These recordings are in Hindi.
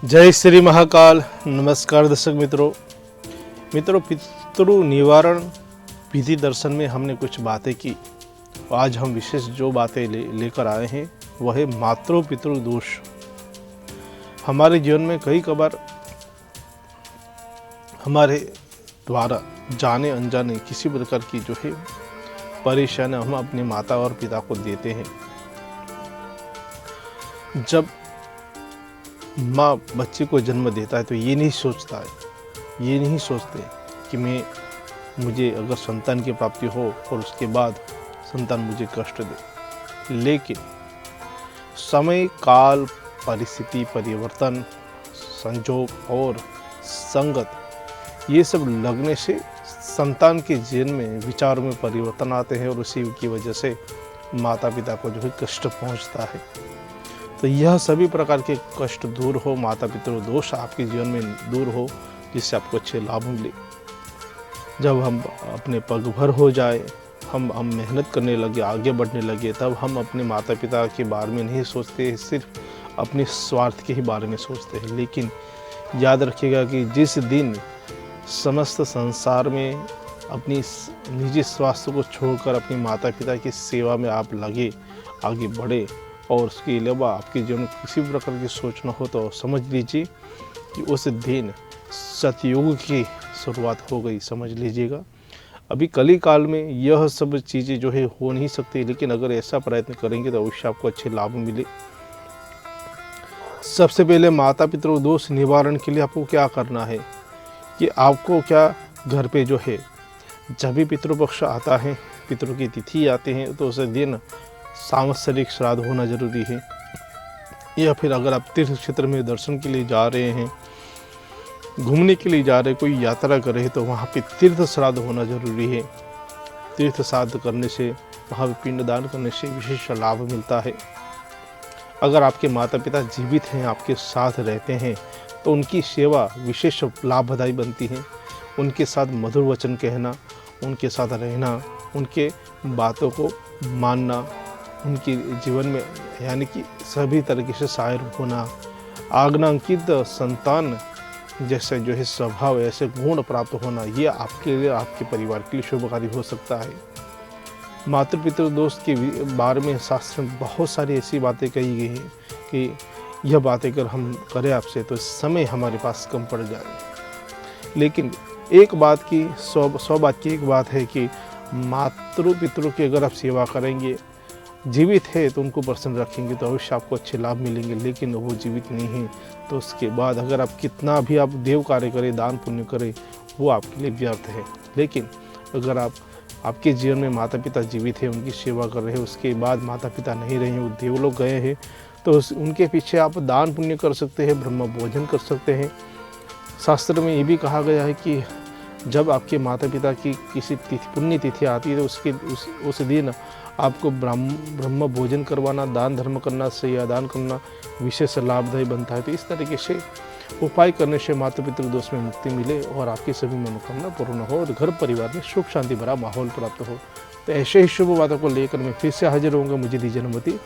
जय श्री महाकाल। नमस्कार दर्शक मित्रों, पितृ निवारण विधि दर्शन में हमने कुछ बातें की। आज हम विशेष जो बातें लेकर आए हैं वह है मातृ पितृ दोष। हमारे जीवन में कई कबार हमारे द्वारा जाने अनजाने किसी प्रकार की जो है परेशानी हम अपने माता और पिता को देते हैं। जब माँ बच्चे को जन्म देता है तो ये नहीं सोचते कि मुझे अगर संतान की प्राप्ति हो और उसके बाद संतान मुझे कष्ट दे, लेकिन समय काल परिस्थिति परिवर्तन संजोग और संगत ये सब लगने से संतान के जीवन में विचारों में परिवर्तन आते हैं और उसी की वजह से माता पिता को जो है कष्ट पहुंचता है। तो यह सभी प्रकार के कष्ट दूर हो, माता पितृ दोष आपके जीवन में दूर हो, जिससे आपको अच्छे लाभ मिले। जब हम अपने पग भर हो जाए, हम मेहनत करने लगे, आगे बढ़ने लगे, तब हम अपने माता पिता के बारे में नहीं सोचते, सिर्फ अपने स्वार्थ के ही बारे में सोचते हैं। लेकिन याद रखिएगा कि जिस दिन समस्त संसार में अपनी निजी स्वास्थ्य को छोड़कर अपनी माता पिता की सेवा में आप लगे, आगे बढ़े और उसके अलावा आपके जीवन में किसी भी प्रकार की सोच न हो, तो समझ लीजिए कि उस दिन सतयुग की शुरुआत हो गई, समझ लीजिएगा। अभी कली काल में यह सब चीज़ें जो है हो नहीं सकती, लेकिन अगर ऐसा प्रयत्न करेंगे तो अवश्य आपको अच्छे लाभ मिले। सबसे पहले माता पितृ दोष निवारण के लिए आपको क्या करना है कि आपको क्या घर पे जो है जब भी पितृपक्ष आता है, पितृ की तिथि आते हैं, तो उस दिन सांवत्सरिक श्राद्ध होना जरूरी है। या फिर अगर आप तीर्थ क्षेत्र में दर्शन के लिए जा रहे हैं, घूमने के लिए जा रहे हैं, कोई यात्रा कर रहे हैं, तो वहाँ पे तीर्थ श्राद्ध होना जरूरी है। तीर्थ श्राद्ध करने से, वहाँ पे पिंडदान करने से विशेष लाभ मिलता है। अगर आपके माता पिता जीवित हैं, आपके साथ रहते हैं, तो उनकी सेवा विशेष लाभदायी बनती है। उनके साथ मधुर वचन कहना, उनके साथ रहना, उनके बातों को मानना, उनके जीवन में यानी कि सभी तरीके से सहायक होना, आज्ञांकित संतान जैसे जो है स्वभाव, ऐसे गुण प्राप्त होना, ये आपके लिए, आपके परिवार के लिए शुभकारी हो सकता है। मातृ पितृ दोष के बारे में शास्त्र में बहुत सारी ऐसी बातें कही गई हैं कि यह बातें अगर हम करें आपसे तो समय हमारे पास कम पड़ जाए। लेकिन एक बात की सौ बात की एक बात है कि मातृ पितृ की अगर आप सेवा करेंगे, जीवित है तो उनको प्रसन्न रखेंगे, तो अवश्य आपको अच्छे लाभ मिलेंगे। लेकिन वो जीवित नहीं है तो उसके बाद अगर आप कितना भी आप देव कार्य करें, दान पुण्य करें, वो आपके लिए व्यर्थ है। लेकिन अगर आपके जीवन में माता पिता जीवित है, उनकी सेवा कर रहे हैं, उसके बाद माता पिता नहीं रहे हैं, वो देवलोक गए हैं, तो उनके पीछे आप दान पुण्य कर सकते हैं, ब्रह्म भोजन कर सकते हैं। शास्त्र में ये भी कहा गया है कि जब आपके माता पिता की किसी पुण्य तिथि आती है तो उस दिन आपको ब्रह्म भोजन करवाना, दान धर्म करना, सयादान करना विशेष लाभदायी बनता है। तो इस तरीके से उपाय करने से माता पितृ दोष में मुक्ति मिले और आपकी सभी मनोकामना पूर्ण हो और घर परिवार में सुख शांति भरा माहौल प्राप्त हो। तो ऐसे ही शुभ बातों को लेकर मैं फिर से हाजिर होऊंगा। मुझे दीजिए अनुमति।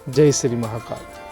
जय श्री महाकाल।